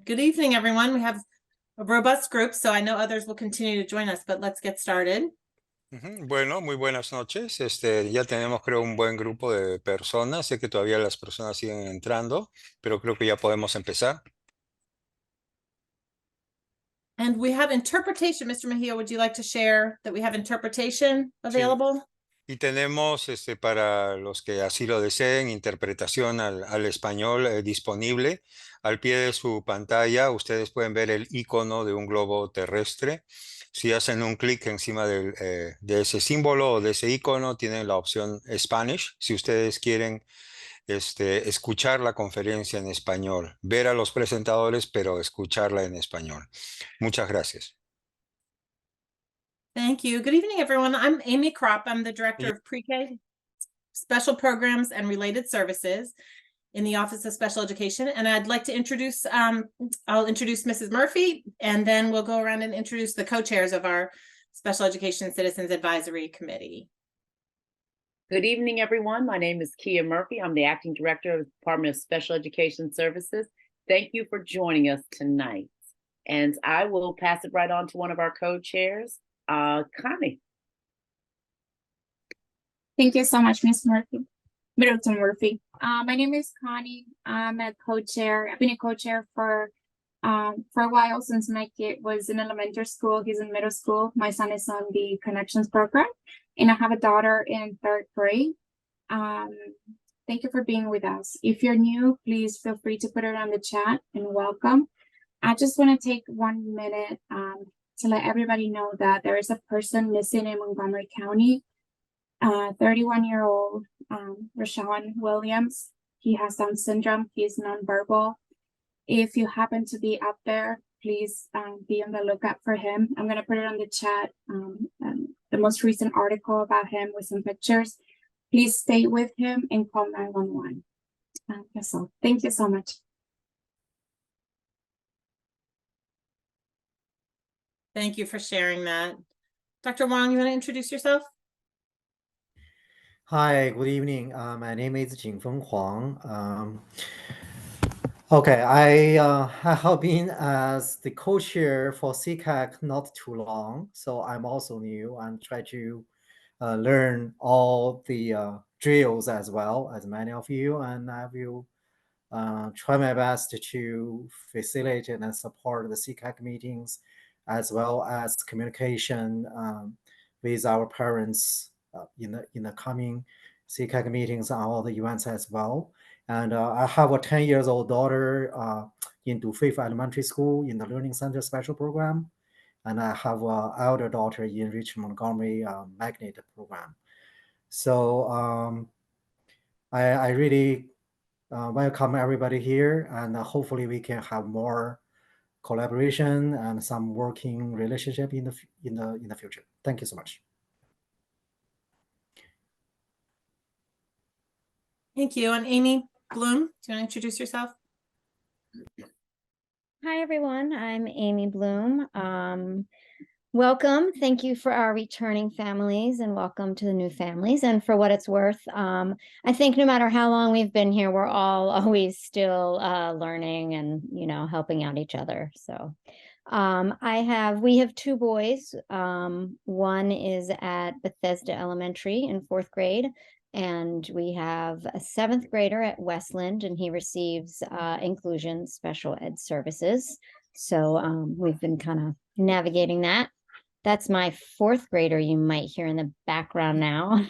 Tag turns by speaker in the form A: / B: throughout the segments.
A: Good evening, everyone. We have a robust group, so I know others will continue to join us, but let's get started.
B: Bueno, muy buenas noches. Ya tenemos, creo, un buen grupo de personas. Sé que todavía las personas siguen entrando, pero creo que ya podemos empezar.
A: And we have interpretation. Mr. Mejia, would you like to share that we have interpretation available?
B: Y tenemos, para los que así lo deseen, interpretación al español disponible. Al pie de su pantalla, ustedes pueden ver el icono de un globo terrestre. Si hacen un clic encima de ese símbolo o de ese icono, tienen la opción Spanish. Si ustedes quieren escuchar la conferencia en español, ver a los presentadores, pero escucharla en español. Muchas gracias.
A: Thank you. Good evening, everyone. I'm Amy Kropp. I'm the Director of Pre-K Special Programs and Related Services in the Office of Special Education. And I'd like to introduce, I'll introduce Mrs. Murphy, and then we'll go around and introduce the co-chairs of our Special Education Citizens Advisory Committee.
C: Good evening, everyone. My name is Kia Murphy. I'm the Acting Director of the Department of Special Education Services. Thank you for joining us tonight. And I will pass it right on to one of our co-chairs, Connie.
D: Thank you so much, Ms. Murphy. Middleton Murphy. My name is Connie. I'm a co-chair. I've been a co-chair for a while, since my kid was in elementary school. He's in middle school. My son is on the Connections program, and I have a daughter in 3rd grade. Thank you for being with us. If you're new, please feel free to put it on the chat, and welcome. I just want to take 1 minute to let everybody know that there is a person missing in Montgomery County. 31-year-old Rashawn Williams. He has Down syndrome. He's nonverbal. If you happen to be up there, please be on the lookout for him. I'm going to put it on the chat, the most recent article about him with some pictures. Please stay with him and call 911. That's all. Thank you so much.
A: Thank you for sharing that. Dr. Wong, you want to introduce yourself?
E: Hi, good evening. My name is Jingfeng Huang. Okay, I have been as the co-chair for SECAC not too long, so I'm also new and try to learn all the drills as well as many of you, and I will try my best to facilitate and support the SECAC meetings as well as communication with our parents in the coming SECAC meetings and all the events as well. And I have a 10-year-old daughter in Dufei Elementary School in the Learning Center Special Program. And I have an elder daughter in Richmond Montgomery Magnet Program. So I really welcome everybody here, and hopefully we can have more collaboration and some working relationship in the future. Thank you so much.
A: Thank you. And Amy Bloom, do you want to introduce yourself?
F: Hi, everyone. I'm Amy Bloom. Welcome. Thank you for our returning families, and welcome to the new families. And for what it's worth, I think no matter how long we've been here, we're all always still learning and, helping out each other. So we have 2 boys. One is at Bethesda Elementary in 4th grade. And we have a 7th grader at Westland, and he receives inclusion special ed services. So we've been kind of navigating that. That's my 4th grader you might hear in the background now.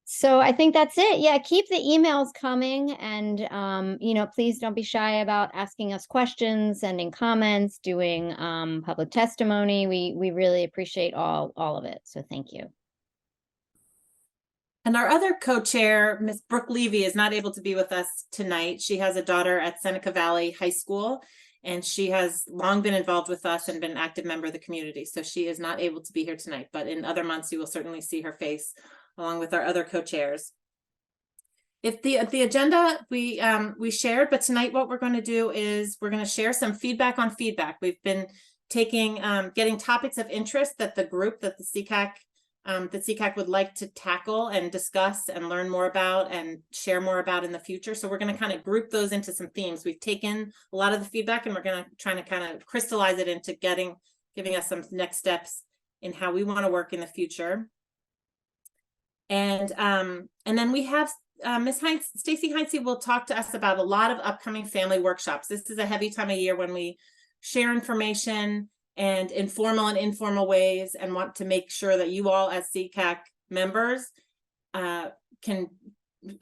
F: So I think that's it. Yeah, keep the emails coming, and please don't be shy about asking us questions, sending comments, doing public testimony. We really appreciate all of it. So thank you.
A: And our other co-chair, Ms. Brooke Levy, is not able to be with us tonight. She has a daughter at Seneca Valley High School, and she has long been involved with us and been an active member of the community. So she is not able to be here tonight, but in other months, you will certainly see her face along with our other co-chairs. If the agenda we shared, but tonight what we're going to do is we're going to share some feedback on feedback. We've been getting topics of interest that the SECAC that SECAC would like to tackle and discuss and learn more about and share more about in the future. So we're going to kind of group those into some themes. We've taken a lot of the feedback and we're going to try to kind of crystallize it into giving us some next steps in how we want to work in the future. And then we have Ms. Stacy Heinze will talk to us about a lot of upcoming family workshops. This is a heavy time of year when we share information and informal and informal ways, and want to make sure that you all as SECAC members are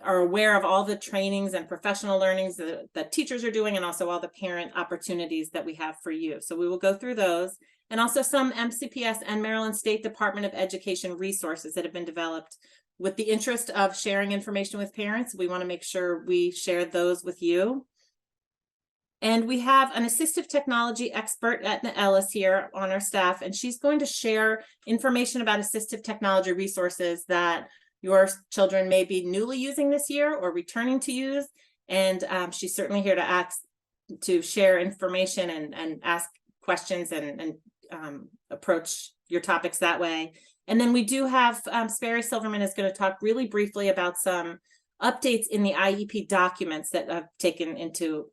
A: aware of all the trainings and professional learnings that teachers are doing, and also all the parent opportunities that we have for you. So we will go through those, and also some MCPS and Maryland State Department of Education resources that have been developed with the interest of sharing information with parents. We want to make sure we share those with you. And we have an assistive technology expert, Etna Ellis, here on our staff, and she's going to share information about assistive technology resources that your children may be newly using this year or returning to use. And she's certainly here to share information and ask questions and approach your topics that way. And then we do have Sperry Silverman is going to talk really briefly about some updates in the IEP documents that have taken into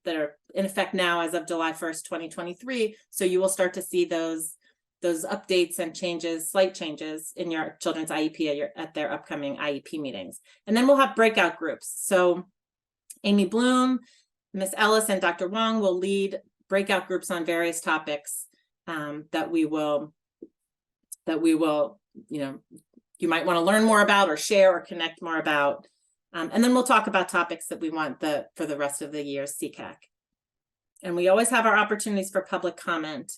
A: that are in effect now as of July 1st, 2023. So you will start to see those updates and changes, slight changes in your children's IEP at their upcoming IEP meetings. And then we'll have breakout groups. So Amy Bloom, Ms. Ellis, and Dr. Wong will lead breakout groups on various topics that we will, you might want to learn more about or share or connect more about. And then we'll talk about topics that we want for the rest of the year's SECAC. And we always have our opportunities for public comment,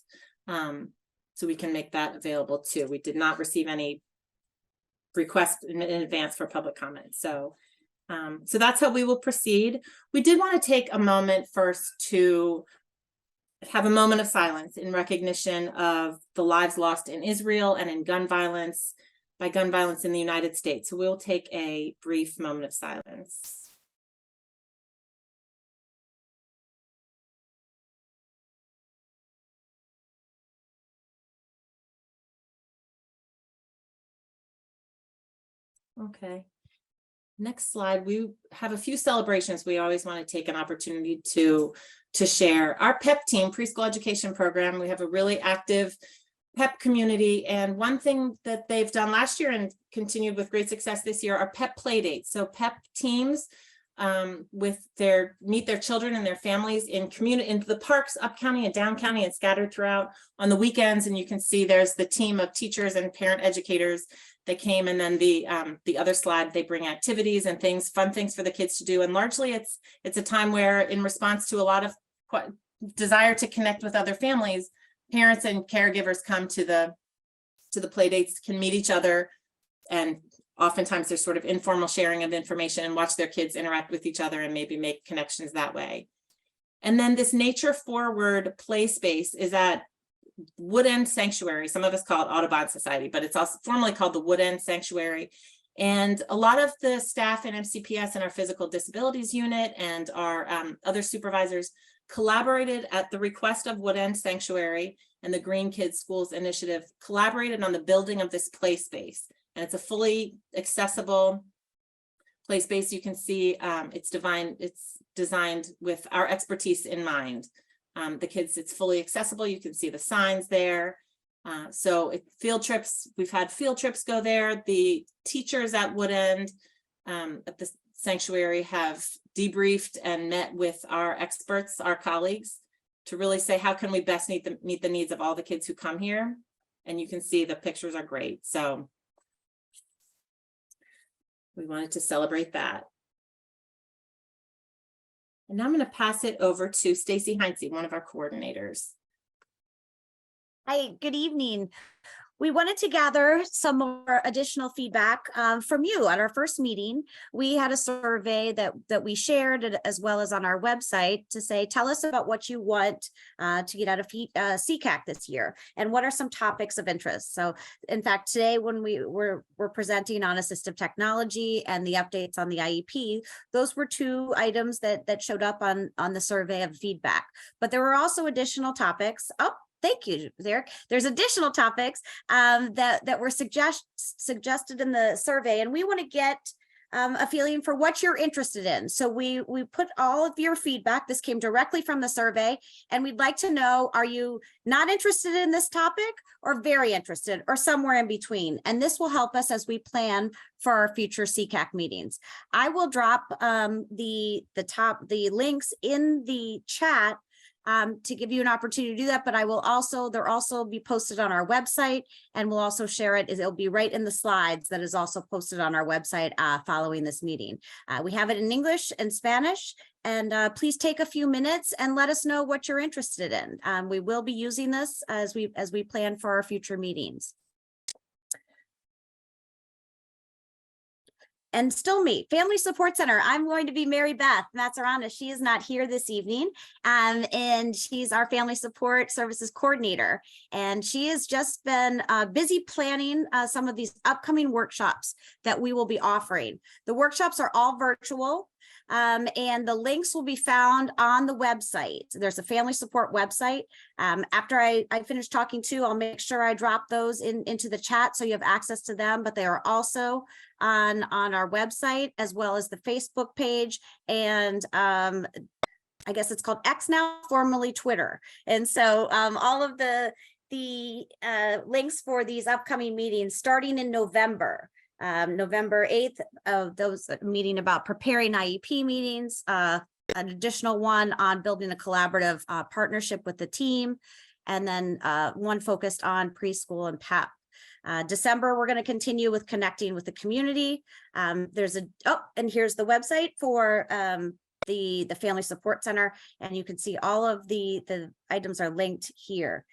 A: so we can make that available too. We did not receive any requests in advance for public comment. So that's how we will proceed. We did want to take a moment first to have a moment of silence in recognition of the lives lost in Israel and in gun violence, by gun violence in the United States. So we'll take a brief moment of silence. Okay. Next slide. We have a few celebrations. We always want to take an opportunity to share. Our PEP team, preschool education program, we have a really active PEP community, and one thing that they've done last year and continued with great success this year are PEP play dates. So PEP teams meet their children and their families in the parks up county and down county and scattered throughout on the weekends. And you can see there's the team of teachers and parent educators that came, and then the other slide, they bring activities and fun things for the kids to do. And largely it's a time where, in response to a lot of desire to connect with other families, parents and caregivers come to the play dates, can meet each other, and oftentimes there's sort of informal sharing of information and watch their kids interact with each other and maybe make connections that way. And then this nature forward play space is at Wood End Sanctuary. Some of us call it Audubon Society, but it's also formally called the Wood End Sanctuary. And a lot of the staff in MCPS and our physical disabilities unit and our other supervisors collaborated at the request of Wood End Sanctuary and the Green Kids Schools Initiative, collaborated on the building of this play space. And it's a fully accessible play space. You can see it's designed with our expertise in mind. The kids, it's fully accessible. You can see the signs there. Field trips, we've had field trips go there. The teachers at Wood End at the sanctuary have debriefed and met with our experts, our colleagues, to really say, how can we best meet the needs of all the kids who come here? And you can see the pictures are great. So we wanted to celebrate that. And now I'm going to pass it over to Stacy Heinze, one of our coordinators.
G: Hi, good evening. We wanted to gather some more additional feedback from you. At our first meeting, we had a survey that we shared as well as on our website to say, tell us about what you want to get out of SECAC this year and what are some topics of interest. So in fact, today when we're presenting on assistive technology and the updates on the IEP, those were two items that showed up on the survey of feedback. But there were also additional topics. thank you, Derek. There's additional topics that were suggested in the survey, and we want to get a feeling for what you're interested in. So we put all of your feedback. This came directly from the survey, and we'd like to know, are you not interested in this topic or very interested or somewhere in between? And this will help us as we plan for our future SECAC meetings. I will drop the links in the chat to give you an opportunity to do that, but they'll also be posted on our website, and we'll also share it. It'll be right in the slides that is also posted on our website following this meeting. We have it in English and Spanish, and please take a few minutes and let us know what you're interested in. We will be using this as we plan for our future meetings. And still me, Family Support Center. I'm going to be Mary Beth Mazzarana. She is not here this evening, and she's our Family Support Services Coordinator. And she has just been busy planning some of these upcoming workshops that we will be offering. The workshops are all virtual. And the links will be found on the website. There's a family support website. After I finish talking to, I'll make sure I drop those into the chat so you have access to them, but they are also on our website, as well as the Facebook page, and I guess it's called X now, formerly Twitter. And so all of the links for these upcoming meetings starting in November 8th, of those meeting about preparing IEP meetings, an additional one on building a collaborative partnership with the team, and then one focused on preschool and PEP. December, we're going to continue with connecting with the community. And here's the website for the Family Support Center, and you can see all of the items are linked here.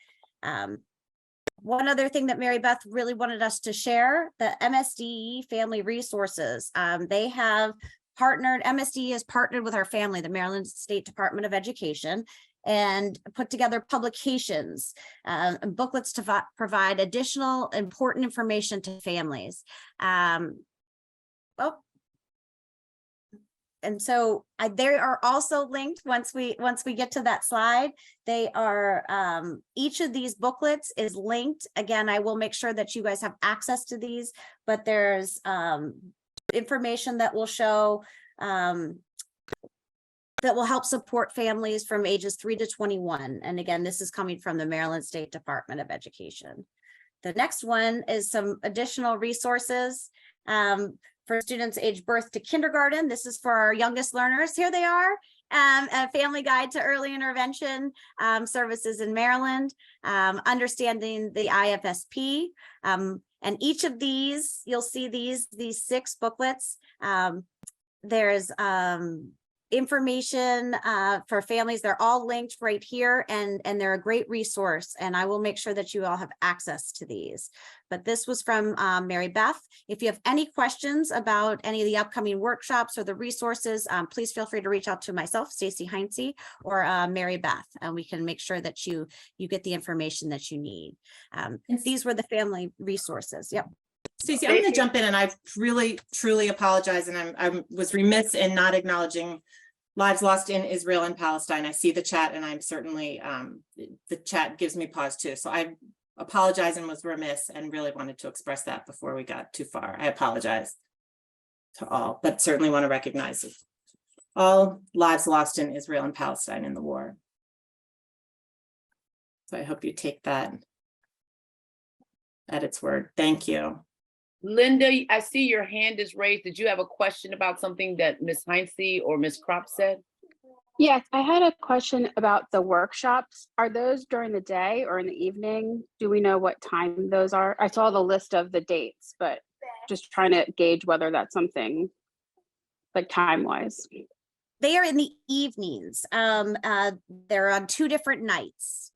G: One other thing that Mary Beth really wanted us to share, the MSDE Family Resources. They have partnered, MSDE has partnered with our family, the Maryland State Department of Education, and put together publications and booklets to provide additional important information to families. And so they are also linked once we get to that slide. They are, each of these booklets is linked. Again, I will make sure that you guys have access to these, but there's information that will show, that will help support families from ages 3 to 21. And again, this is coming from the Maryland State Department of Education. The next one is some additional resources. For students aged birth to kindergarten. This is for our youngest learners. Here they are, a family guide to early intervention services in Maryland, understanding the IFSP. And each of these, you'll see these 6 booklets. There's information for families. They're all linked right here, and they're a great resource, and I will make sure that you all have access to these. But this was from Mary Beth. If you have any questions about any of the upcoming workshops or the resources, please feel free to reach out to myself, Stacy Heinze, or Mary Beth, and we can make sure that you get the information that you need. These were the family resources. Yep.
A: Stacey, I'm going to jump in, and I really, truly apologize. And I was remiss in not acknowledging lives lost in Israel and Palestine. I see the chat, and I'm certainly, the chat gives me pause too. So I apologize and was remiss, and really wanted to express that before we got too far. I apologize to all, but certainly want to recognize all lives lost in Israel and Palestine in the war. So I hope you take that at its word. Thank you.
C: Linda, I see your hand is raised. Did you have a question about something that Ms. Heinze or Ms. Kropp said?
H: Yes, I had a question about the workshops. Are those during the day or in the evening? Do we know what time those are? I saw the list of the dates, but just trying to gauge whether that's something like time-wise.
G: They are in the evenings. They're on 2 different nights.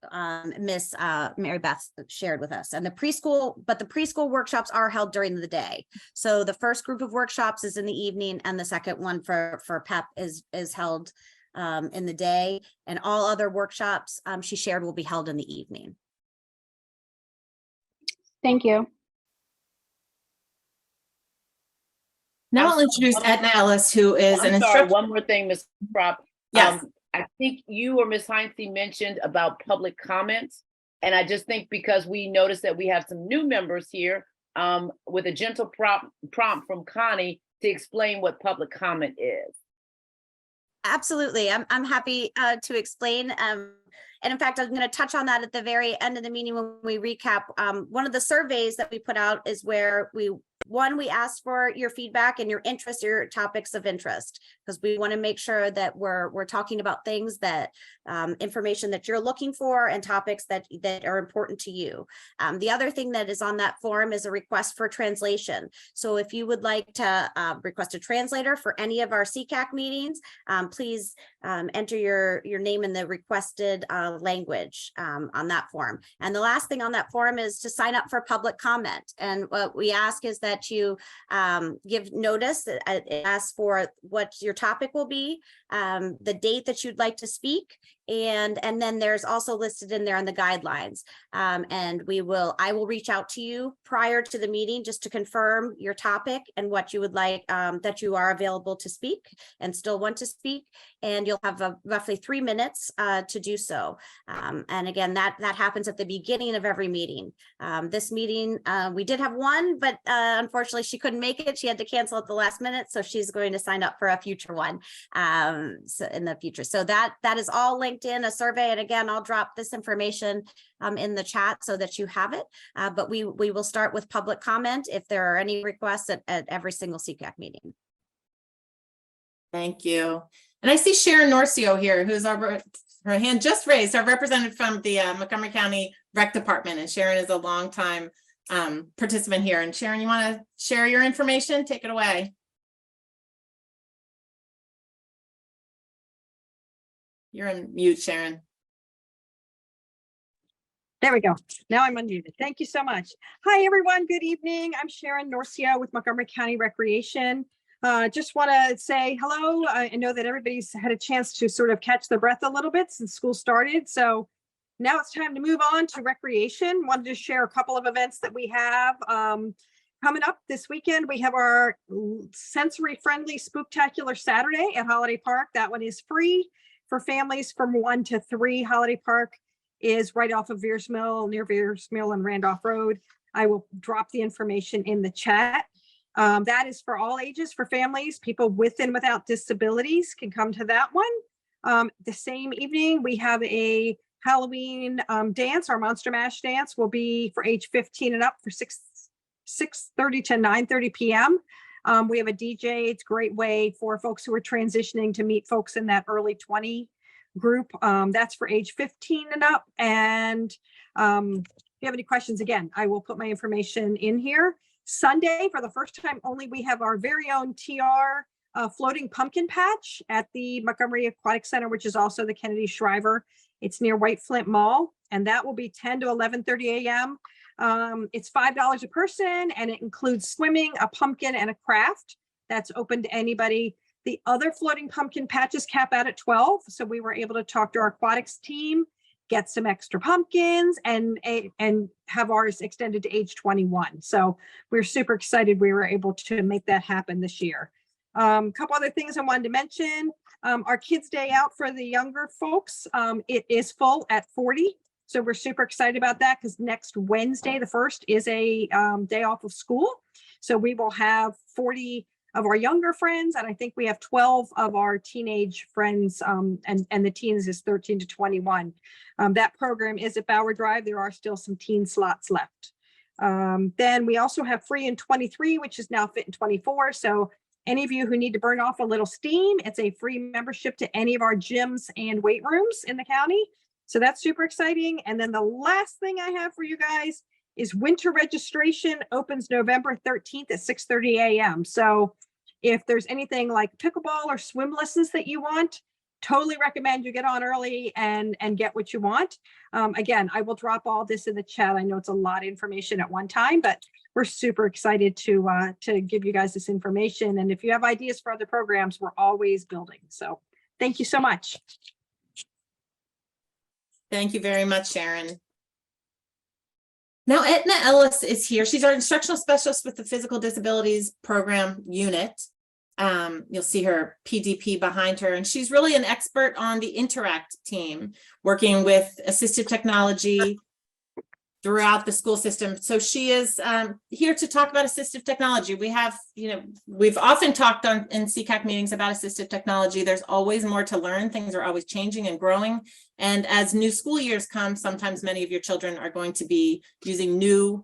G: Miss Mary Beth shared with us, and the preschool workshops are held during the day. So the first group of workshops is in the evening, and the second one for PEP is held in the day, and all other workshops she shared will be held in the evening.
H: Thank you.
A: Now I'll introduce Edna Ellis, who is an instructor.
C: One more thing, Ms. Kropp.
A: Yes.
C: I think you or Ms. Heinze mentioned about public comments, And I just think because we noticed that we have some new members here, with a gentle prompt from Connie to explain what public comment is.
G: Absolutely. I'm happy to explain. And in fact, I'm going to touch on that at the very end of the meeting when we recap. One of the surveys that we put out is where we asked for your feedback and your interest, your topics of interest, because we want to make sure that we're talking about things that information that you're looking for and topics that are important to you. The other thing that is on that form is a request for translation. So if you would like to request a translator for any of our SECAC meetings, please enter your name in the requested language on that form. And the last thing on that form is to sign up for public comment. And what we ask is that you give notice. It asks for what your topic will be, the date that you'd like to speak, and then there's also listed in there on the guidelines. And I will reach out to you prior to the meeting just to confirm your topic and what you would like, that you are available to speak and still want to speak. And you'll have roughly 3 minutes to do so. And again, that happens at the beginning of every meeting. This meeting, we did have one, but unfortunately she couldn't make it. She had to cancel at the last minute. So she's going to sign up for a future one so in the future. So that is all linked in a survey. And again, I'll drop this information in the chat so that you have it. But we will start with public comment if there are any requests at every single SECAC meeting.
A: Thank you. And I see Sharon Norcio here, who's her hand just raised, our representative from the Montgomery County Rec Department. And Sharon is a longtime participant here. And Sharon, you want to share your information? Take it away. You're on mute, Sharon.
I: There we go. Now I'm unmuted. Thank you so much. Hi, everyone. Good evening. I'm Sharon Norcio with Montgomery County Recreation. Just want to say hello. I know that everybody's had a chance to sort of catch their breath a little bit since school started. So now it's time to move on to recreation. Wanted to share a couple of events that we have coming up this weekend. We have our sensory-friendly Spooktacular Saturday at Holiday Park. That one is free for families from 1 to 3. Holiday Park is right off of Veers Mill, near Veers Mill and Randolph Road. I will drop the information in the chat. That is for all ages, for families. People with and without disabilities can come to that one. The same evening, we have a Halloween dance. Our Monster Mash dance will be for age 15 and up for 6:30 to 9:30 p.m. We have a DJ. It's a great way for folks who are transitioning to meet folks in that early 20 group. That's for age 15 and up. And if you have any questions, again, I will put my information in here. Sunday, for the first time only, we have our very own TR floating pumpkin patch at the Montgomery Aquatic Center, which is also the Kennedy Shriver. It's near White Flint Mall, and that will be 10 to 11:30 a.m. It's $5 a person, and it includes swimming, a pumpkin, and a craft. That's open to anybody. The other floating pumpkin patches cap out at 12. So we were able to talk to our aquatics team, get some extra pumpkins, and have ours extended to age 21. So we're super excited we were able to make that happen this year. A couple other things I wanted to mention. Our Kids Day Out for the younger folks, it is full at 40. So we're super excited about that because next Wednesday, the 1st, is a day off of school. So we will have 40 of our younger friends, and I think we have 12 of our teenage friends, and the teens is 13 to 21. That program is at Bauer Drive. There are still some teen slots left. Then we also have free in 23, which is now fit in 24. So any of you who need to burn off a little steam, it's a free membership to any of our gyms and weight rooms in the county. So that's super exciting. And then the last thing I have for you guys is winter registration opens November 13th at 6:30 a.m. So if there's anything like pickleball or swim lessons that you want, totally recommend you get on early and get what you want. Again, I will drop all this in the chat. I know it's a lot of information at one time, but we're super excited to give you guys this information. And if you have ideas for other programs, we're always building. So thank you so much.
A: Thank you very much, Sharon. Now, Etna Ellis is here. She's our instructional specialist with the Physical Disabilities Program unit. You'll see her PDP behind her, and she's really an expert on the Interact team, working with assistive technology throughout the school system. So she is here to talk about assistive technology. We have, we've often talked in SECAC meetings about assistive technology. There's always more to learn. Things are always changing and growing. And as new school years come, sometimes many of your children are going to be using new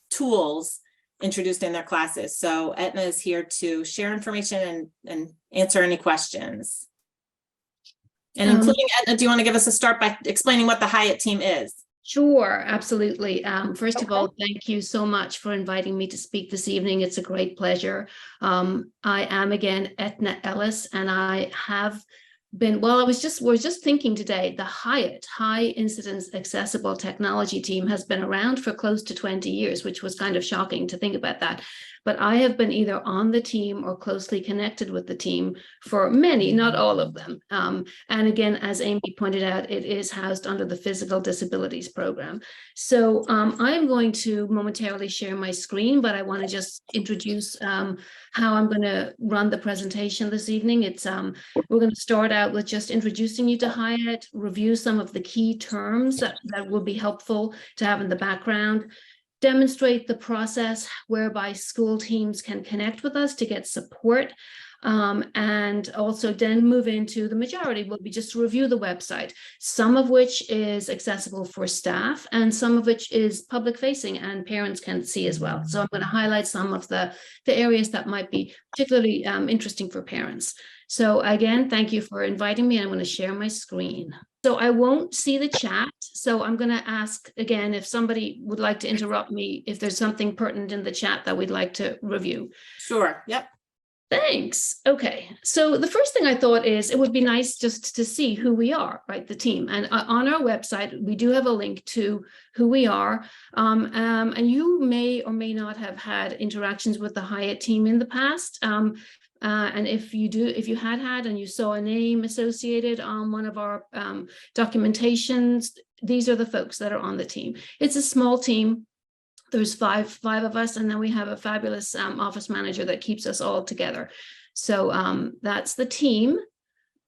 A: tools introduced in their classes. So Etna is here to share information and answer any questions. And including Etna, do you want to give us a start by explaining what the Hyatt team is?
J: Sure, absolutely. First of all, thank you so much for inviting me to speak this evening. It's a great pleasure. I am again Etna Ellis, and I have been, well, we're just thinking today, the Hyatt High Incidence Accessible Technology team has been around for close to 20 years, which was kind of shocking to think about that. But I have been either on the team or closely connected with the team for many, not all of them. And again, as Amy pointed out, it is housed under the Physical Disabilities Program. So I am going to momentarily share my screen, but I want to just introduce how I'm going to run the presentation this evening. It's we're going to start out with just introducing you to Hyatt, review some of the key terms that will be helpful to have in the background, demonstrate the process whereby school teams can connect with us to get support, and also then move into the majority will be just to review the website, some of which is accessible for staff and some of which is public facing and parents can see as well. So I'm going to highlight some of the areas that might be particularly interesting for parents. So again, thank you for inviting me. I'm going to share my screen. So I won't see the chat. So I'm going to ask again, if somebody would like to interrupt me, if there's something pertinent in the chat that we'd like to review.
A: Sure. Yep.
J: Thanks. Okay. So the first thing I thought is it would be nice just to see who we are, right? The team. And on our website, we do have a link to who we are. And you may or may not have had interactions with the Hyatt team in the past. And if you had and you saw a name associated on one of our documentations, these are the folks that are on the team. It's a small team. There's five of us, and then we have a fabulous office manager that keeps us all together. So that's the team.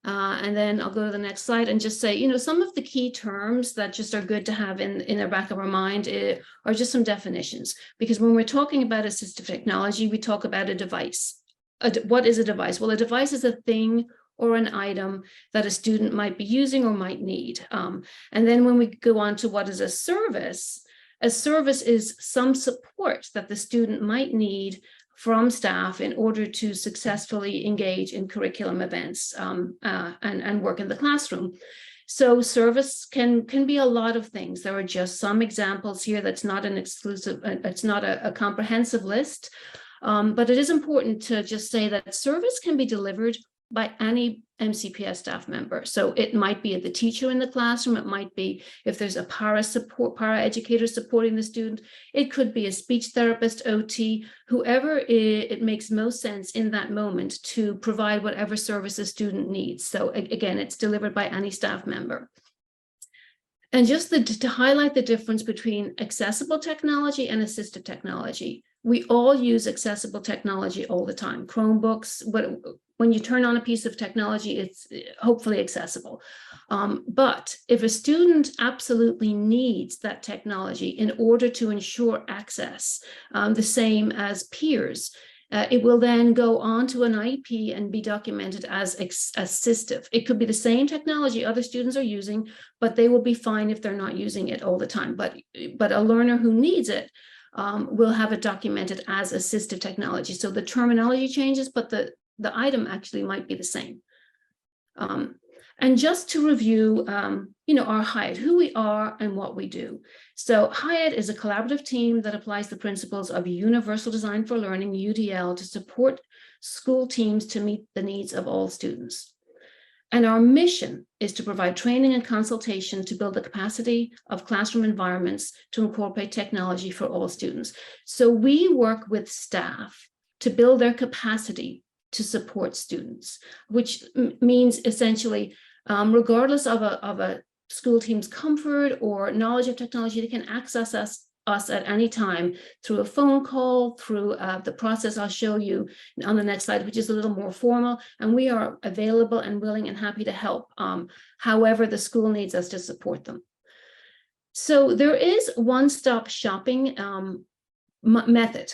J: And then I'll go to the next slide and just say, some of the key terms that just are good to have in the back of our mind are just some definitions. Because when we're talking about assistive technology, we talk about a device. What is a device? Well, a device is a thing or an item that a student might be using or might need. And then when we go on to what is a service is some support that the student might need from staff in order to successfully engage in curriculum events and work in the classroom. So service can be a lot of things. There are just some examples here. That's not an exclusive, it's not a comprehensive list. But it is important to just say that service can be delivered by any MCPS staff member. So it might be the teacher in the classroom. It might be if there's a para-educator supporting the student. It could be a speech therapist, OT, whoever it makes most sense in that moment to provide whatever service a student needs. So again, it's delivered by any staff member. And just to highlight the difference between accessible technology and assistive technology. We all use accessible technology all the time. Chromebooks, when you turn on a piece of technology, it's hopefully accessible. But if a student absolutely needs that technology in order to ensure access, the same as peers, it will then go on to an IEP and be documented as assistive. It could be the same technology other students are using, but they will be fine if they're not using it all the time. But a learner who needs it will have it documented as assistive technology. So the terminology changes, but the item actually might be the same. And just to review, our Hyatt, who we are and what we do. So Hyatt is a collaborative team that applies the principles of Universal Design for Learning, UDL, to support school teams to meet the needs of all students. And our mission is to provide training and consultation to build the capacity of classroom environments to incorporate technology for all students. So we work with staff to build their capacity to support students, which means essentially, regardless of a school team's comfort or knowledge of technology, they can access us at any time through a phone call, through the process I'll show you on the next slide, which is a little more formal. And we are available and willing and happy to help however the school needs us to support them. So there is one-stop shopping method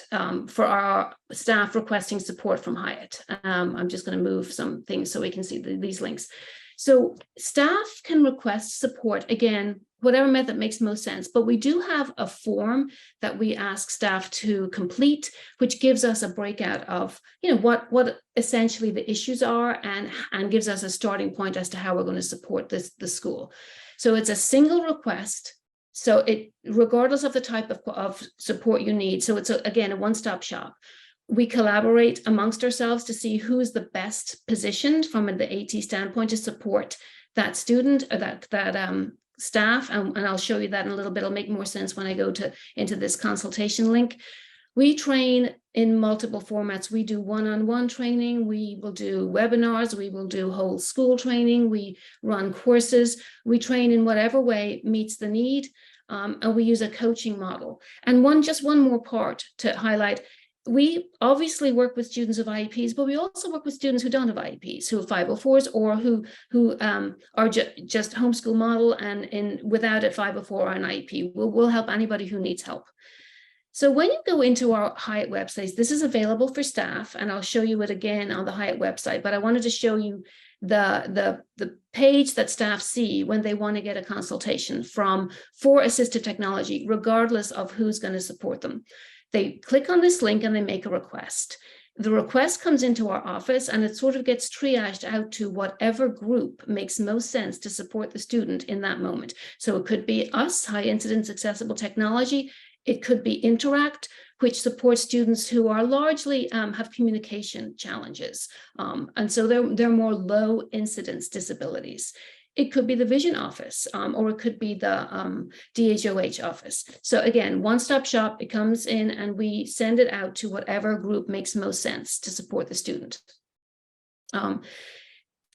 J: for our staff requesting support from Hyatt. I'm just going to move some things so we can see these links. So staff can request support, again, whatever method makes most sense, but we do have a form that we ask staff to complete, which gives us a breakout of, what essentially the issues are and gives us a starting point as to how we're going to support the school. So it's a single request. So regardless of the type of support you need. So it's again, a one-stop shop. We collaborate amongst ourselves to see who is the best positioned from the AT standpoint to support that student or that staff. And I'll show you that in a little bit. It'll make more sense when I go into this consultation link. We train in multiple formats. We do one-on-one training. We will do webinars. We will do whole school training. We run courses. We train in whatever way meets the need. And we use a coaching model. And just one more part to highlight. We obviously work with students of IEPs, but we also work with students who don't have IEPs, who have 504s, or who are just homeschool model and without a 504 or an IEP. We'll help anybody who needs help. So when you go into our Hyatt websites, this is available for staff, and I'll show you it again on the Hyatt website, but I wanted to show you the page that staff see when they want to get a consultation for assistive technology, regardless of who's going to support them. They click on this link and they make a request. The request comes into our office and it sort of gets triaged out to whatever group makes most sense to support the student in that moment. So it could be us, High Incidence Accessible Technology. It could be Interact, which supports students who are largely have communication challenges. And so they're more low incidence disabilities. It could be the Vision Office, or it could be the DHOH office. So again, one-stop shop, it comes in and we send it out to whatever group makes most sense to support the student.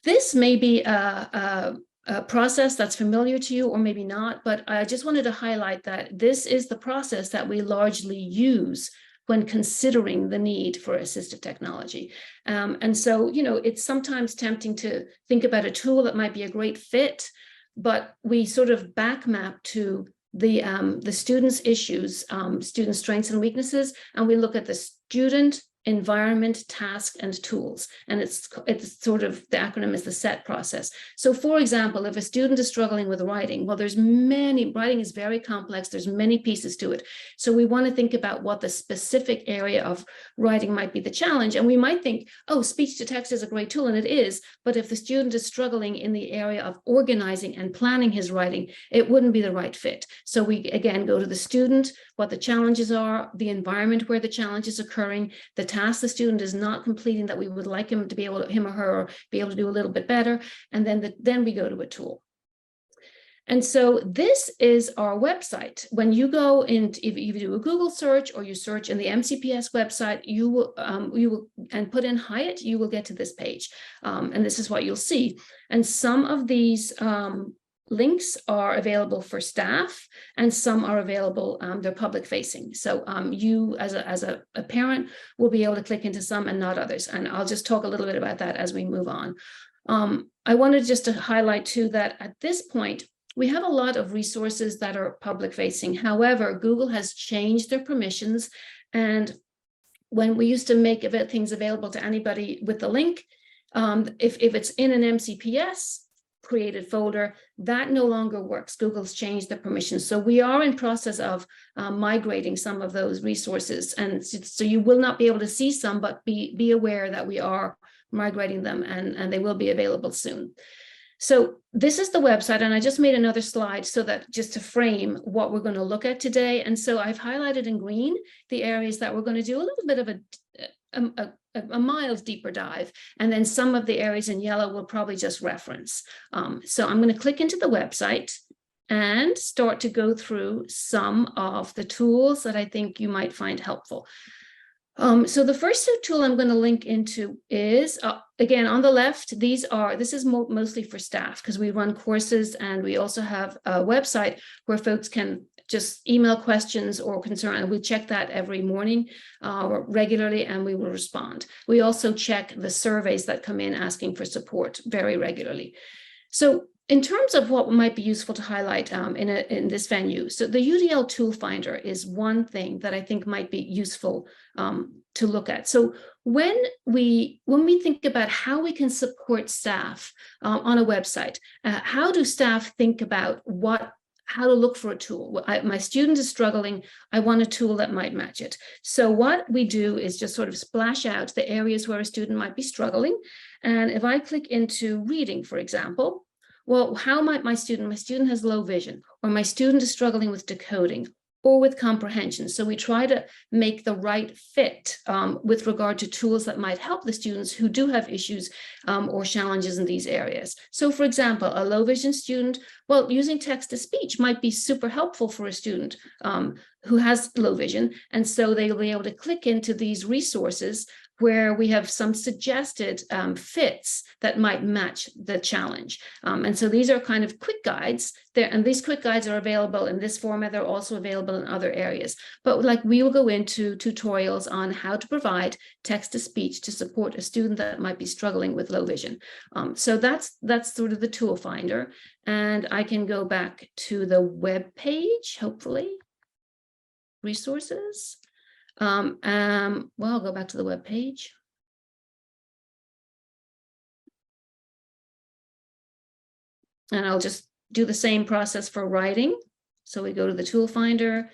J: This may be a process that's familiar to you or maybe not, but I just wanted to highlight that this is the process that we largely use when considering the need for assistive technology. And so, it's sometimes tempting to think about a tool that might be a great fit, but we sort of back map to the student's issues, student strengths and weaknesses, and we look at the student, environment, task, and tools. And it's sort of, the acronym is the SET process. So for example, if a student is struggling with writing, well, writing is very complex. There's many pieces to it. So we want to think about what the specific area of writing might be the challenge. And we might think, oh, speech to text is a great tool, and it is. But if the student is struggling in the area of organizing and planning his writing, it wouldn't be the right fit. So we, again, go to the student, what the challenges are, the environment where the challenge is occurring, the task the student is not completing that we would like him or her be able to do a little bit better, and then we go to a tool. And so this is our website. When you go in, if you do a Google search or you search in the MCPS website, you will and put in Hyatt, you will get to this page, and this is what you'll see. And some of these links are available for staff, and some are available, they're public facing. So you as a parent will be able to click into some and not others. And I'll just talk a little bit about that as we move on. I wanted just to highlight too that at this point, we have a lot of resources that are public facing. However, Google has changed their permissions. And when we used to make things available to anybody with the link, if it's in an MCPS created folder, that no longer works. Google's changed the permissions. So we are in process of migrating some of those resources. And so you will not be able to see some, but be aware that we are migrating them and they will be available soon. So this is the website, and I just made another slide so that just to frame what we're going to look at today. And so I've highlighted in green the areas that we're going to do a little bit of a mild deeper dive, and then some of the areas in yellow will probably just reference. So I'm going to click into the website and start to go through some of the tools that I think you might find helpful. So the first tool I'm going to link into is, again, on the left, this is mostly for staff because we run courses, and we also have a website where folks can just email questions or concern, and we check that every morning regularly, and we will respond. We also check the surveys that come in asking for support very regularly. So in terms of what might be useful to highlight in this venue, so the UDL tool finder is one thing that I think might be useful to look at. So when we think about how we can support staff on a website, how do staff think about how to look for a tool? My student is struggling. I want a tool that might match it. So what we do is just sort of splash out the areas where a student might be struggling. And if I click into reading, for example, well, how might my student has low vision, or my student is struggling with decoding or with comprehension. So we try to make the right fit with regard to tools that might help the students who do have issues or challenges in these areas. So for example, a low vision student, well, using text to speech might be super helpful for a student who has low vision. And so they'll be able to click into these resources where we have some suggested fits that might match the challenge. And so these are kind of quick guides there, and these quick guides are available in this format. They're also available in other areas. But like we will go into tutorials on how to provide text to speech to support a student that might be struggling with low vision. So that's sort of the tool finder. And I can go back to the web page, hopefully. Resources. Well, I'll go back to the web page. And I'll just do the same process for writing. So we go to the tool finder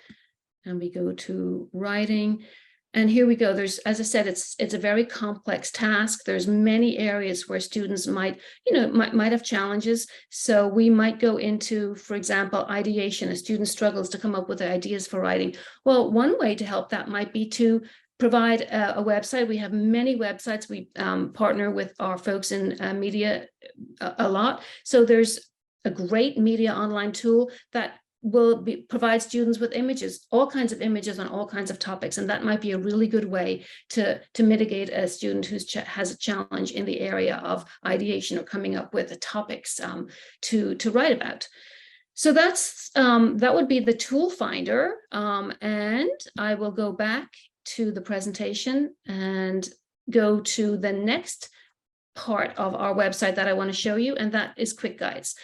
J: and we go to writing. And here we go. There's, as I said, it's a very complex task. There's many areas where students might have challenges. So we might go into, for example, ideation. A student struggles to come up with ideas for writing. Well, one way to help that might be to provide a website. We have many websites. We partner with our folks in media a lot. So there's a great media online tool that will provide students with images, all kinds of images on all kinds of topics. And that might be a really good way to mitigate a student who has a challenge in the area of ideation or coming up with the topics to write about. So that would be the tool finder. And I will go back to the presentation and go to the next part of our website that I want to show you, and that is quick guides.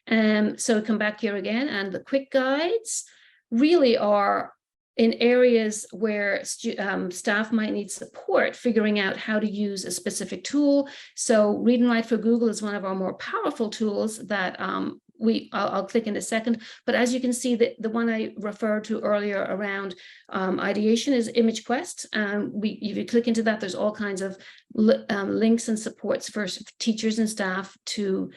J: So come back here again, and the quick guides really are in areas where staff might need support figuring out how to use a specific tool. So Read and Write for Google is one of our more powerful tools that I'll click in a second, but as you can see, the one I referred to earlier around ideation is ImageQuest. If you click into that, there's all kinds of links and supports for teachers and staff to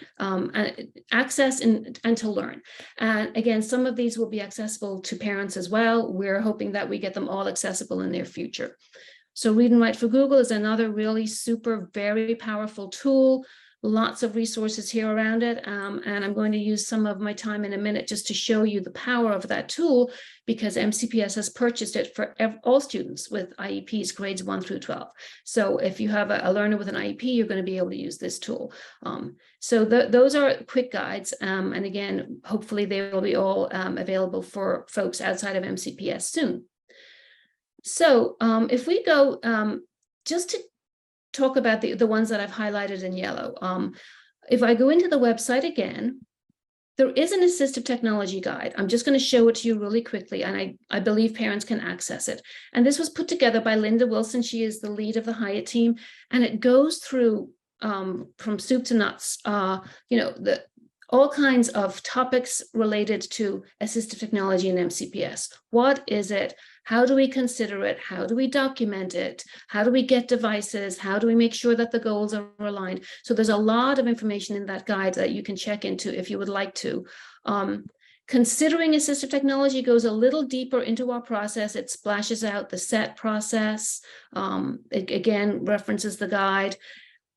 J: access and to learn. And again, some of these will be accessible to parents as well. We're hoping that we get them all accessible in their future. So Read and Write for Google is another really super, very powerful tool. Lots of resources here around it. And I'm going to use some of my time in a minute just to show you the power of that tool, because MCPS has purchased it for all students with IEPs grades 1 through 12. So if you have a learner with an IEP, you're going to be able to use this tool. So those are quick guides. And again, hopefully they will be all available for folks outside of MCPS soon. So if we go just to talk about the ones that I've highlighted in yellow. If I go into the website again, there is an assistive technology guide. I'm just going to show it to you really quickly, and I believe parents can access it. And this was put together by Linda Wilson. She is the lead of the Hyatt team, and it goes through from soup to nuts, all kinds of topics related to assistive technology in MCPS. What is it? How do we consider it? How do we document it? How do we get devices? How do we make sure that the goals are aligned? So there's a lot of information in that guide that you can check into if you would like to. Considering assistive technology goes a little deeper into our process. It splashes out the set process. It again references the guide.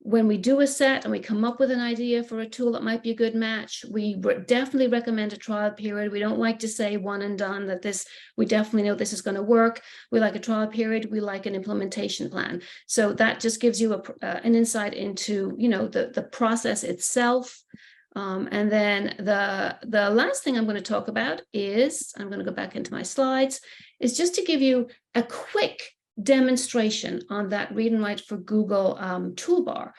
J: When we do a set and we come up with an idea for a tool that might be a good match, we definitely recommend a trial period. We don't like to say one and done, that we definitely know this is going to work. We like a trial period. We like an implementation plan. So that just gives you an insight into, the process itself. And then the last thing I'm going to talk about is, I'm going to go back into my slides, is just to give you a quick demonstration on that Read and Write for Google toolbar,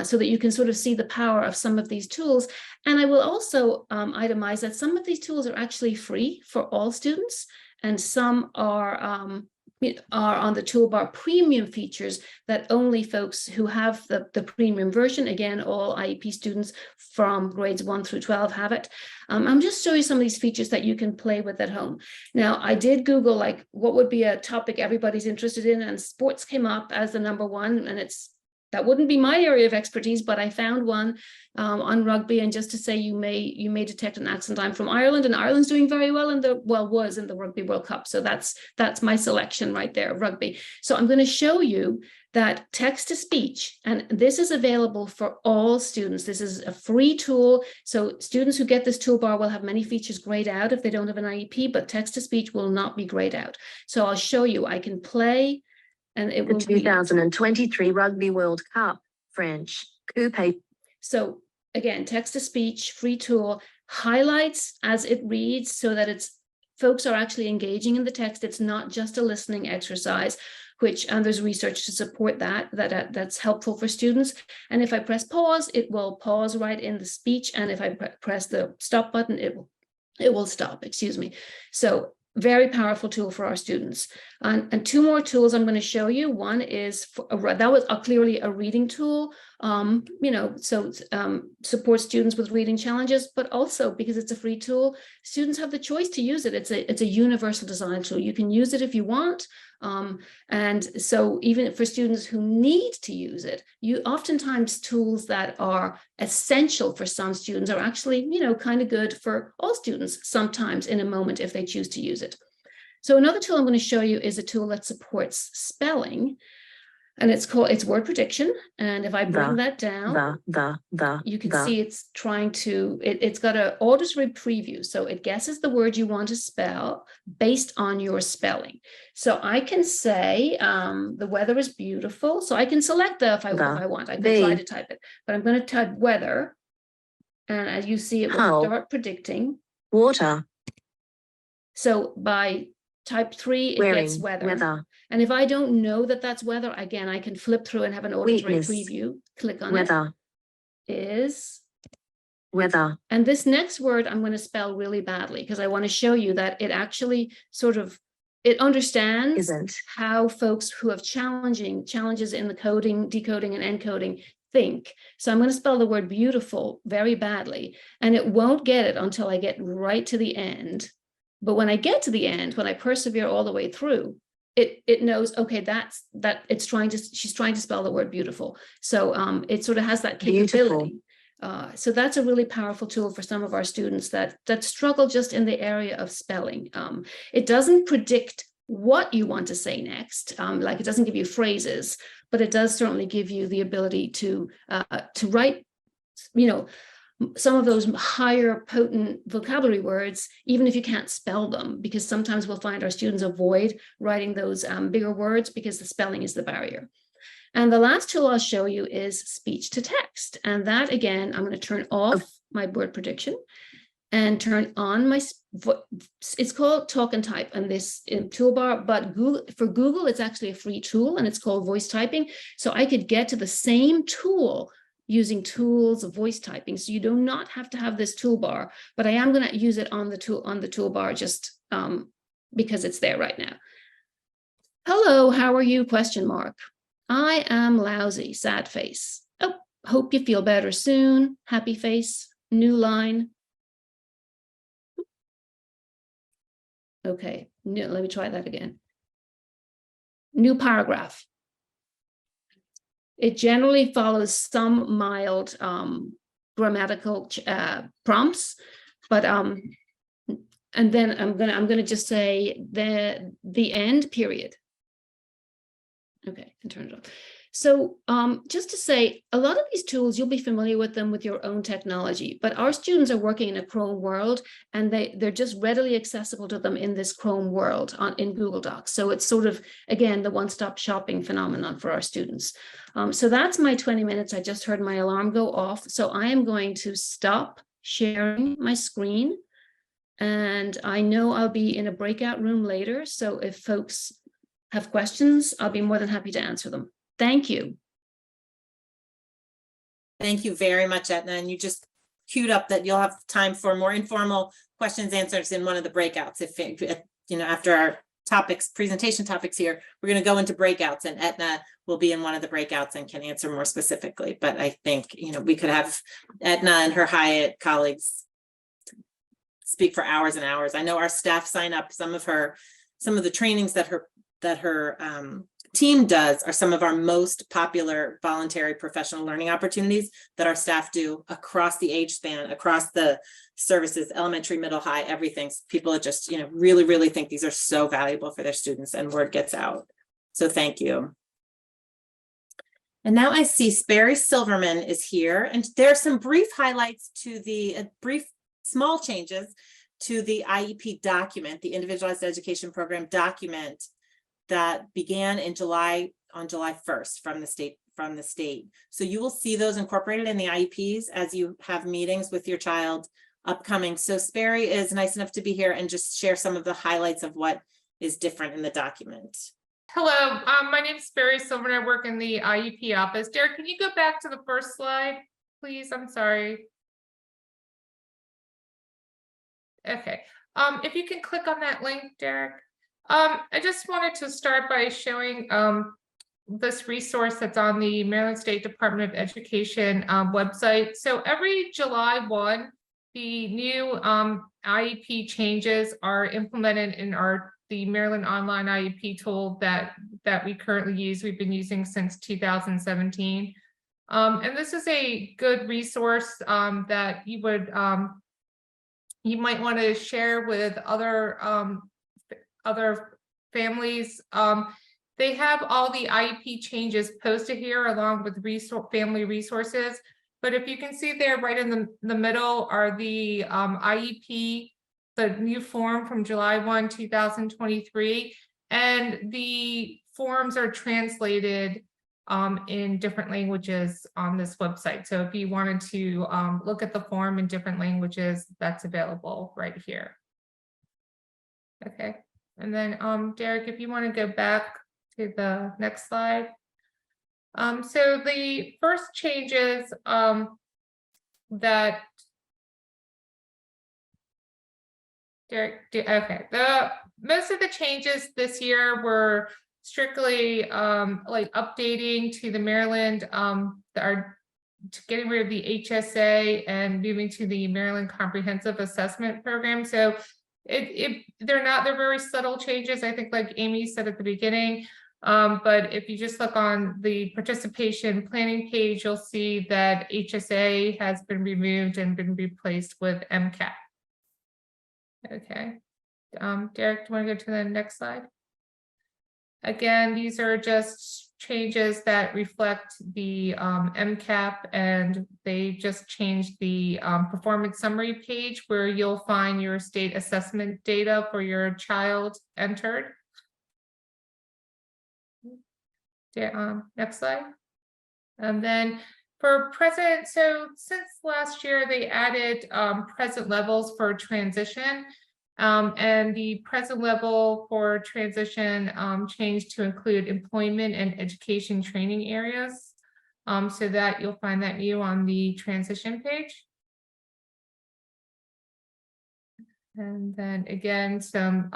J: so that you can sort of see the power of some of these tools. And I will also itemize that some of these tools are actually free for all students, and some are on the toolbar premium features that only folks who have the premium version, again, all IEP students from grades 1 through 12 have it. I'm just showing you some of these features that you can play with at home. Now, I did Google, like, what would be a topic everybody's interested in, and sports came up as the #1, and that wouldn't be my area of expertise, but I found one on rugby. And just to say, you may detect an accent. I'm from Ireland, and Ireland's doing very well was in the Rugby World Cup. So that's my selection right there, rugby. So I'm going to show you that text to speech, and this is available for all students. This is a free tool. So students who get this toolbar will have many features grayed out if they don't have an IEP, but text to speech will not be grayed out. So I'll show you. I can play. And it will
K: 2023 Rugby World Cup, French, coupe.
J: So again, text to speech, free tool, highlights as it reads so that folks are actually engaging in the text. It's not just a listening exercise, and there's research to support that's helpful for students. And if I press pause, it will pause right in the speech. And if I press the stop button, it will stop, excuse me. So very powerful tool for our students. And two more tools I'm going to show you. One is that was clearly a reading tool, support students with reading challenges, but also because it's a free tool, students have the choice to use it. It's a universal design tool. You can use it if you want. And so even for students who need to use it, oftentimes tools that are essential for some students are actually, kind of good for all students sometimes in a moment if they choose to use it. So another tool I'm going to show you is a tool that supports spelling, and it's word prediction. And if I bring that down, you can see it's trying to, it's got an auditory preview. So it guesses the word you want to spell based on your spelling. So I can say the weather is beautiful. So I can select if I want. I can try to type it, but I'm going to type weather. And as you see, it will start predicting.
K: Water.
J: So by type 3, it gets weather. And if I don't know that that's weather, again, I can flip through and have an auditory preview. Click on
K: weather.
J: Is
K: weather.
J: And this next word I'm going to spell really badly because I want to show you that it actually it understands how folks who have challenges in the coding, decoding, and encoding think. So I'm going to spell the word beautiful very badly, and it won't get it until I get right to the end. But when I get to the end, when I persevere all the way through, it knows, okay, she's trying to spell the word beautiful. So it sort of has that capability. So that's a really powerful tool for some of our students that struggle just in the area of spelling. It doesn't predict what you want to say next, like it doesn't give you phrases, but it does certainly give you the ability to write, some of those higher potent vocabulary words, even if you can't spell them, because sometimes we'll find our students avoid writing those bigger words because the spelling is the barrier. And the last tool I'll show you is speech to text. And that, again, I'm going to turn off my word prediction and turn on it's called Talk and Type on this toolbar, but for Google, it's actually a free tool and it's called voice typing. So I could get to the same tool using tools of voice typing. So you do not have to have this toolbar, but I am going to use it on the toolbar just because it's there right now. Hello, how are you? ? I am lousy, sad face. Oh, hope you feel better soon. Happy face, new line. Okay, let me try that again. New paragraph. It generally follows some mild grammatical prompts, but and then I'm gonna just say the end period. Okay, and turn it off. So just to say, a lot of these tools, you'll be familiar with them with your own technology, but our students are working in a Chrome world and they're just readily accessible to them in this Chrome world in Google Docs. So it's sort of, again, the one-stop shopping phenomenon for our students. So that's my 20 minutes. I just heard my alarm go off. So I am going to stop sharing my screen. And I know I'll be in a breakout room later. So if folks have questions, I'll be more than happy to answer them. Thank you.
A: Thank you very much, Etna. And you just queued up that you'll have time for more informal questions, answers in one of the breakouts. If after our presentation topics here, we're going to go into breakouts, and Etna will be in one of the breakouts and can answer more specifically. But I think, we could have Etna and her Hyatt colleagues speak for hours and hours. I know our staff sign up. Some of the trainings that her team does are some of our most popular voluntary professional learning opportunities that our staff do across the age span, across the services, elementary, middle, high, everything. People are just, really, really think these are so valuable for their students, and word gets out. So thank you. And now I see Sperry Silverman is here, and there are some brief highlights to small changes to the IEP document, the Individualized Education Program document that began on July 1st from the state. So you will see those incorporated in the IEPs as you have meetings with your child upcoming. So Sperry is nice enough to be here and just share some of the highlights of what is different in the document.
L: Hello, my name is Sperry Silverman. I work in the IEP office. Derek, can you go back to the first slide, please? I'm sorry. Okay, if you can click on that link, Derek. I just wanted to start by showing this resource that's on the Maryland State Department of Education website. So every July 1, the new IEP changes are implemented in the Maryland Online IEP tool that we currently use. We've been using since 2017. And this is a good resource that you might want to share with other families. They have all the IEP changes posted here along with family resources. But if you can see there right in the middle are the IEP, the new form from July 1, 2023. And the forms are translated in different languages on this website. So if you wanted to look at the form in different languages, that's available right here. Okay. And then Derek, if you want to go back to the next slide. So the first changes that Derek, okay, most of the changes this year were strictly like updating to the Maryland, getting rid of the HSA and moving to the Maryland Comprehensive Assessment Program. So they're very subtle changes, I think, like Amy said at the beginning. But if you just look on the participation planning page, you'll see that HSA has been removed and been replaced with MCAP. Okay. Derek, do you want to go to the next slide? Again, these are just changes that reflect the MCAP, and they just changed the performance summary page where you'll find your state assessment data for your child entered. Next slide. And then for present, so since last year, they added present levels for transition. And the present level for transition changed to include employment and education training areas. So that you'll find that new on the transition page. And then again, some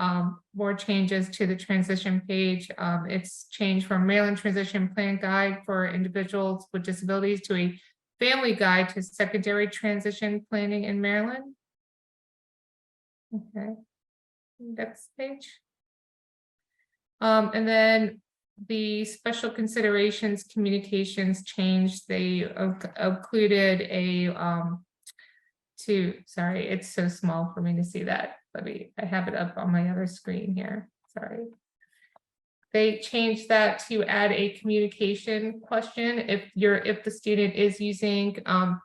L: more changes to the transition page. It's changed from Maryland Transition Plan Guide for individuals with disabilities to a family guide to secondary transition planning in Maryland. Okay, next page. And then the special considerations communications changed. They included a sorry, it's so small for me to see that. I have it up on my other screen here. Sorry. They changed that to add a communication question if the student is using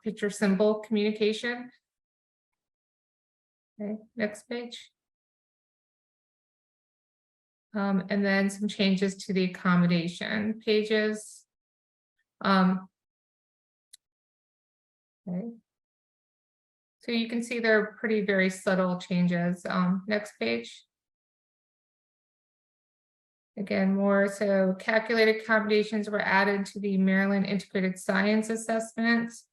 L: picture symbol communication. Okay, next page. And then some changes to the accommodation pages. Okay. So you can see they're very subtle changes. Next page. Again, more so calculated accommodations were added to the Maryland Integrated Science Assessments.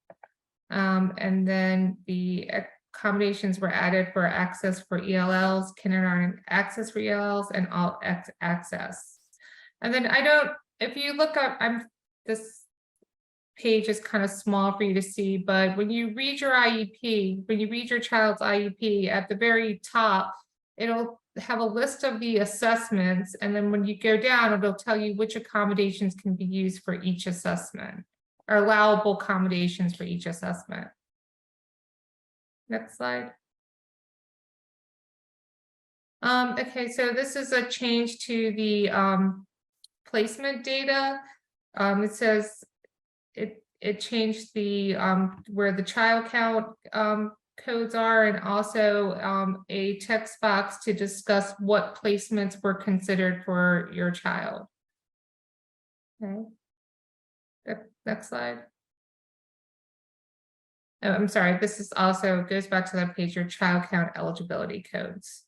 L: And then the accommodations were added for access for ELLs, kindergarten access for ELLs, and all access. And then if you look up, this page is kind of small for you to see, but when you read your IEP, when you read your child's IEP, at the very top, it'll have a list of the assessments, and then when you go down, it'll tell you which accommodations can be used for each assessment, or allowable accommodations for each assessment. Next slide. Okay, so this is a change to the placement data. It says it changed the where the child count codes are, and also a text box to discuss what placements were considered for your child. Okay. Next slide. Oh, I'm sorry, this is also goes back to that page, your child count eligibility codes.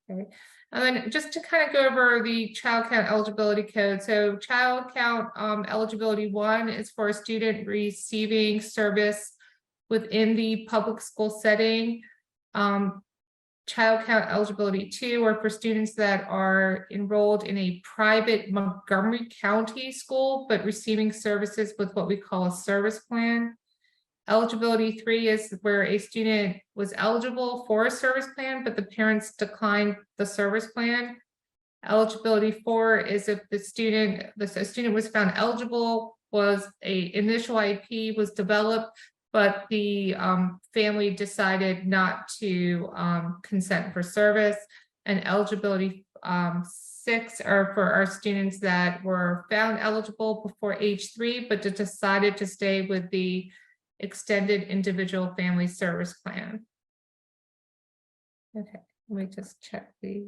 L: Okay, and then just to kind of go over the child count eligibility code. So child count eligibility 1 is for a student receiving service within the public school setting. Child count eligibility 2 are for students that are enrolled in a private Montgomery County school, but receiving services with what we call a service plan. Eligibility 3 is where a student was eligible for a service plan, but the parents declined the service plan. Eligibility 4 is if the student was found eligible, was a initial IEP was developed, but the family decided not to consent for service. And eligibility 6 are for our students that were found eligible before age 3, but decided to stay with the extended individual family service plan. Okay, let me just check the.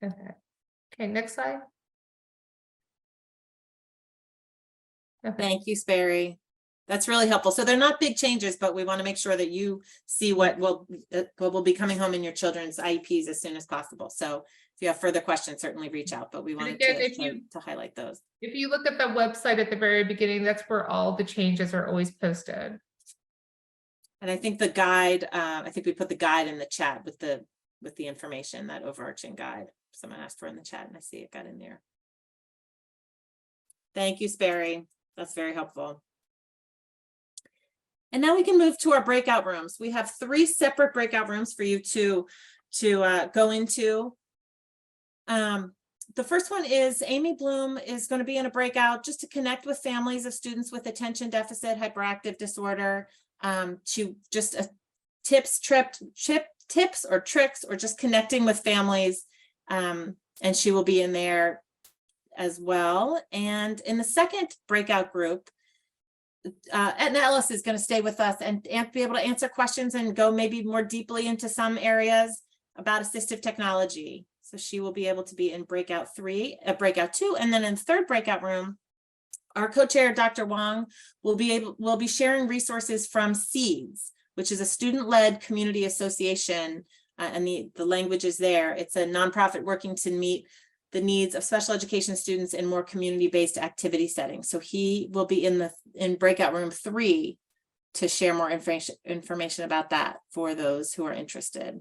L: Okay, next slide. Okay.
A: Thank you, Sperry. That's really helpful. So they're not big changes, but we want to make sure that you see what will be coming home in your children's IEPs as soon as possible. So if you have further questions, certainly reach out, but we wanted to highlight those.
L: If you look at the website at the very beginning, that's where all the changes are always posted.
A: And I think the guide, I think we put the guide in the chat with the information, that overarching guide someone asked for in the chat, and I see it got in there. Thank you, Sperry. That's very helpful. And now we can move to our breakout rooms. We have 3 separate breakout rooms for you to go into. The first one is Amy Bloom is going to be in a breakout just to connect with families of students with attention deficit hyperactive disorder. To just tips or tricks, or just connecting with families. And she will be in there as well. And in the second breakout group, Edna Ellis is going to stay with us and be able to answer questions and go maybe more deeply into some areas about assistive technology. So she will be able to be in breakout 2, and then in the third breakout room, our co-chair, Dr. Wong, will be sharing resources from SEEDS, which is a student-led community association, and the language is there. It's a nonprofit working to meet the needs of special education students in more community-based activity settings. So he will be in breakout room 3 to share more information about that for those who are interested.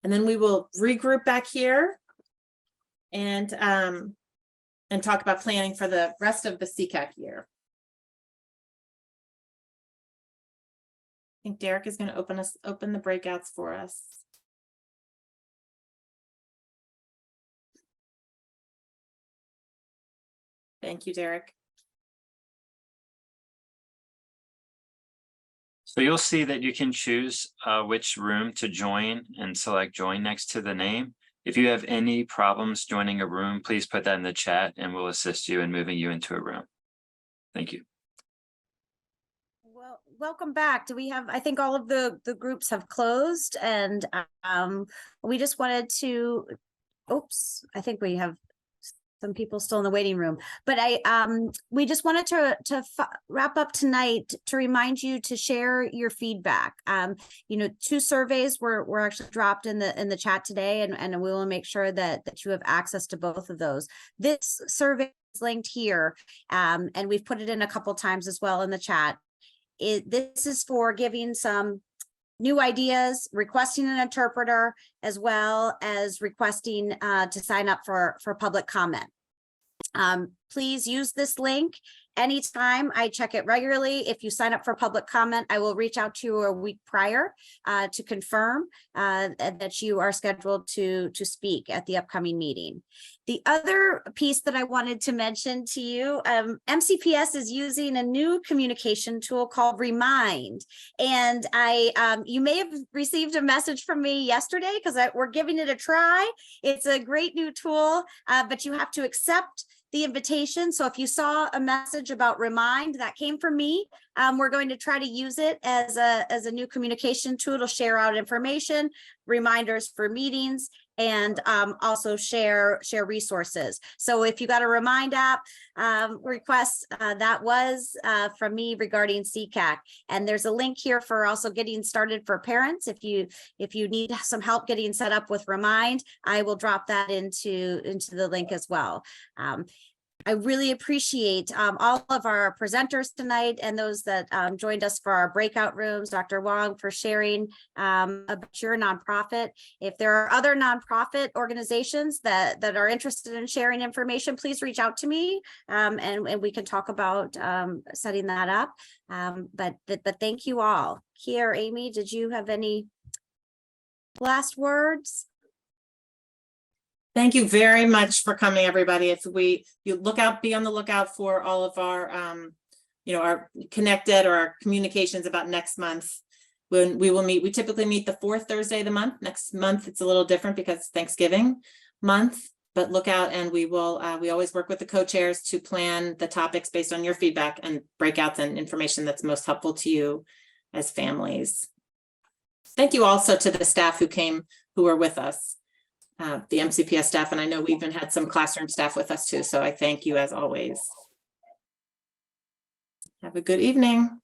A: And then we will regroup back here and talk about planning for the rest of the SECAC year. I think Derek is going to open the breakouts for us. Thank you, Derek.
M: So you'll see that you can choose which room to join and select join next to the name. If you have any problems joining a room, please put that in the chat and we'll assist you in moving you into a room. Thank you.
G: Well, welcome back. Do we have, I think all of the groups have closed, and we just wanted to, oops, I think we have some people still in the waiting room. But we just wanted to wrap up tonight to remind you to share your feedback. You know, 2 surveys were actually dropped in the chat today, and we will make sure that you have access to both of those. This survey is linked here, and we've put it in a couple times as well in the chat. This is for giving some new ideas, requesting an interpreter, as well as requesting to sign up for public comment. Please use this link anytime. I check it regularly. If you sign up for public comment, I will reach out to you a week prior to confirm that you are scheduled to speak at the upcoming meeting. The other piece that I wanted to mention to you, MCPS is using a new communication tool called Remind. And you may have received a message from me yesterday because we're giving it a try. It's a great new tool, but you have to accept the invitation. So if you saw a message about Remind, that came from me. We're going to try to use it as a new communication tool to share out information, reminders for meetings, and also share resources. So if you got a Remind app request, that was from me regarding SECAC. And there's a link here for also getting started for parents. If you need some help getting set up with Remind, I will drop that into the link as well. I really appreciate all of our presenters tonight and those that joined us for our breakout rooms. Dr. Wong for sharing about your nonprofit. If there are other nonprofit organizations that are interested in sharing information, please reach out to me and we can talk about setting that up. But thank you all. Kia or Amy, did you have any last words?
A: Thank you very much for coming, everybody. If you be on the lookout for all of our, our connected or our communications about next month when we will meet. We typically meet the 4th Thursday of the month. Next month, it's a little different because it's Thanksgiving month, but look out and we always work with the co-chairs to plan the topics based on your feedback and breakouts and information that's most helpful to you as families. Thank you also to the staff who were with us. The MCPS staff, and I know we even had some classroom staff with us too. So I thank you as always. Have a good evening.